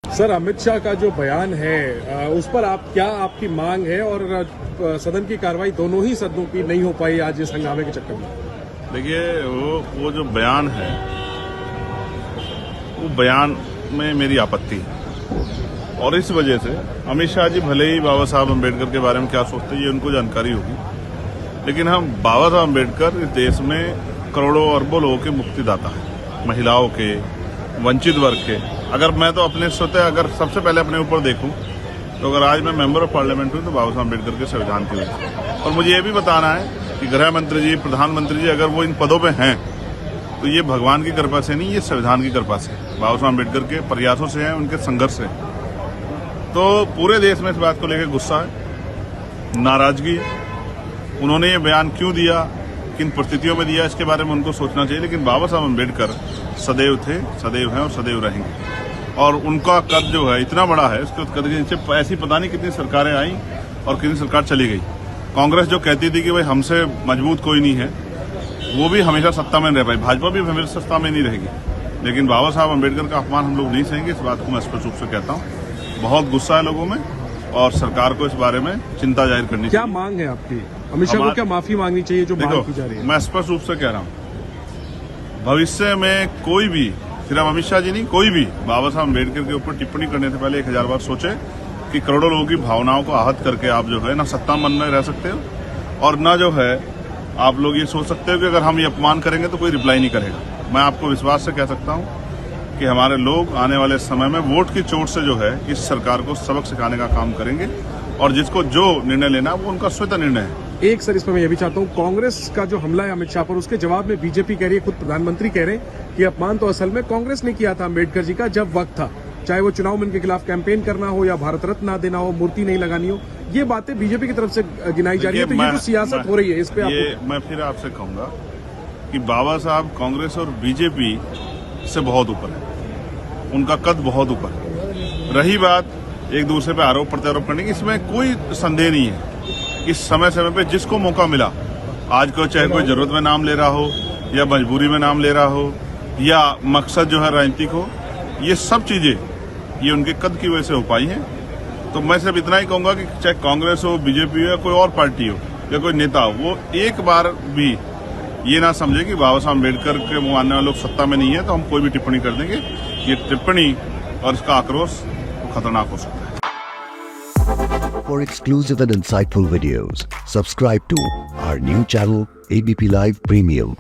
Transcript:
Sir, Amit Shah का जो बयान है उस पर आपकी मांग है, और सदन की कार्रवाई दोनों ही सदनों की नहीं हो पाई आज इस हंगामे के चक्कर में। देखिए, वो जो बयान है, वो बयान में मेरी आपत्ति है, और इस वजह से अमित शाह जी भले ही बाबा साहब अम्बेडकर के बारे में क्या सोचते हैं ये उनको जानकारी होगी, लेकिन हम बाबा साहब अम्बेडकर इस देश में करोड़ों अरबों लोगों के मुक्तिदाता हैं, महिलाओं के, वंचित वर्ग के। अगर मैं तो अपने स्वतः अगर सबसे पहले अपने ऊपर देखूं तो अगर आज मैं मेंबर ऑफ पार्लियामेंट हूं तो बाबा साहब अम्बेडकर के संविधान की वजह से। और मुझे ये भी बताना है कि गृह मंत्री जी, प्रधानमंत्री जी अगर वो इन पदों पे हैं तो ये भगवान की कृपा से नहीं, ये संविधान की कृपा से, बाबा साहब अम्बेडकर के प्रयासों से है, उनके संघर्ष से। तो पूरे देश में इस बात को लेकर गुस्सा है, नाराजगी है। उन्होंने ये बयान क्यों दिया, किन परिस्थितियों में दिया, इसके बारे में उनको सोचना चाहिए। लेकिन बाबा साहब अम्बेडकर सदैव थे, सदैव हैं और सदैव रहेंगे। और उनका कद जो है इतना बड़ा है, उसके कद के नीचे ऐसी पता नहीं कितनी सरकारें आई और कितनी सरकार चली गई। कांग्रेस जो कहती थी कि भाई हमसे मजबूत कोई नहीं है, वो भी हमेशा सत्ता में नहीं रह पाई, भाजपा भी हमेशा सत्ता में नहीं रहेगी। लेकिन बाबा साहब अम्बेडकर का अपमान हम लोग नहीं सहेंगे, इस बात को मैं स्पष्ट रूप से कहता हूँ। बहुत गुस्सा है लोगों में और सरकार को इस बारे में चिंता जाहिर करनी चाहिए। क्या मांग है आपकी? अमित शाह को क्या माफी मांगनी चाहिए जो मांग की जा रही है? मैं स्पष्ट रूप से कह रहा हूँ, भविष्य में कोई भी, सिर्फ अमित शाह जी नहीं, कोई भी बाबा साहब अम्बेडकर के ऊपर टिप्पणी करने से पहले 1000 बार सोचे कि करोड़ों लोगों की भावनाओं को आहत करके आप जो है ना सत्ता मन में रह सकते हो, और न जो है आप लोग ये सोच सकते हो कि अगर हम ये अपमान करेंगे तो कोई रिप्लाई नहीं करेगा। मैं आपको विश्वास से कह सकता हूँ कि हमारे लोग आने वाले समय में वोट की चोट से जो है इस सरकार को सबक सिखाने का काम करेंगे, और जिसको जो निर्णय लेना है वो उनका स्वतः निर्णय है। एक सर, इसमें मैं ये भी चाहता हूँ, कांग्रेस का जो हमला है अमित शाह पर, उसके जवाब में बीजेपी कह रही है, खुद प्रधानमंत्री कह रहे हैं कि अपमान तो असल में कांग्रेस ने किया था अम्बेडकर जी का जब वक्त था, चाहे वो चुनाव में उनके खिलाफ कैंपेन करना हो या भारत रत्न ना देना हो, मूर्ति नहीं लगानी हो। ये बातें बीजेपी की तरफ से गिनाई जा रही है, तो ये जो सियासत हो रही है इस पे मैं फिर आपसे कहूंगा कि बाबा साहब कांग्रेस और बीजेपी से बहुत ऊपर है, उनका कद बहुत ऊपर है। रही बात एक दूसरे पे आरोप प्रत्यारोप करने की, इसमें कोई संदेह नहीं है। इस समय समय पे जिसको मौका मिला, आज को चाहे कोई जरूरत में नाम ले रहा हो या मजबूरी में नाम ले रहा हो या मकसद जो है राजनीतिक हो, ये सब चीजें ये उनके कद की वजह से हो पाई हैं। तो मैं सिर्फ इतना ही कहूंगा कि चाहे कांग्रेस हो, बीजेपी हो या कोई और पार्टी हो या कोई नेता हो, वो एक बार भी ये ना समझे कि बाबा साहब अम्बेडकर के मानने वाले लोग सत्ता में नहीं है तो हम कोई भी टिप्पणी कर देंगे। ये टिप्पणी और इसका आक्रोश खतरनाक हो सकता है। For exclusive and insightful videos, subscribe to our new channel ABP Live Premium.